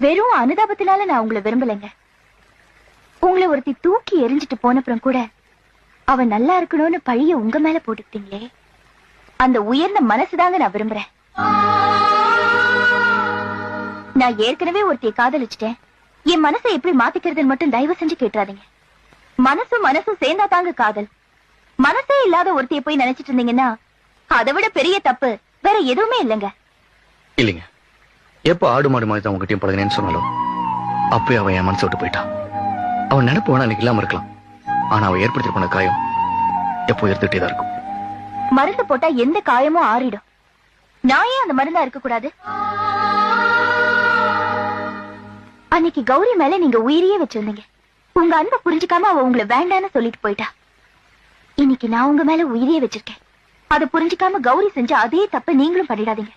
வெறும் அனுதாபத்தினால நான் உங்களை விரும்பலைங்க. உங்களை ஒருத்தி தூக்கி எரிஞ்சிட்டு போனப்புறம் கூட அவன் நல்லா இருக்கணும்னு பழிய உங்க மேல போட்டுக்கிட்டீங்களே, அந்த உயர்ந்த மனசுதாங்க நான் விரும்புறேன். நான் ஏற்கனவே ஒருத்தியை காதலிச்சிட்டேன். என் மனசை எப்படி மாத்திக்கிறதுன்னு மட்டும் தயவு செஞ்சு கேட்டுறாதீங்க. மனசும் சேர்ந்தா தாங்க காதல். மனசே இல்லாத ஒருத்தியை போய் நினைச்சிட்டு இருந்தீங்கன்னா அதை விட பெரிய தப்பு வேற எதுவுமே இல்லைங்க. இல்லைங்க, எப்ப ஆடு மாடு மாதிரி தான் உங்ககிட்டயும் பழகினேன்னு சொன்னாலும் அப்பயே அவன் என் மனசை விட்டு போயிட்டான். அவன் நினைப்பு வேணா அன்னைக்கு இல்லாம இருக்கலாம், ஆனா அவன் ஏற்படுத்தி போன காயம் எப்போ எடுத்துட்டே தான் இருக்கும். மருந்து போட்டா எந்த காயமும் ஆறிடும். நான் ஏன் அந்த மருந்தா இருக்க கூடாது? அன்னைக்கு கௌரி மேல நீங்க உயிரியே வச்சிருந்தீங்க. உங்க அன்பை புரிஞ்சுக்காம அவ உங்களை வேண்டான்னு சொல்லிட்டு போயிட்டா. இன்னைக்கு நான் உங்க மேல உயிரியே வச்சிருக்கேன். அதை புரிஞ்சுக்காம கௌரி செஞ்ச அதே தப்ப நீங்களும் பண்ணிடாதீங்க.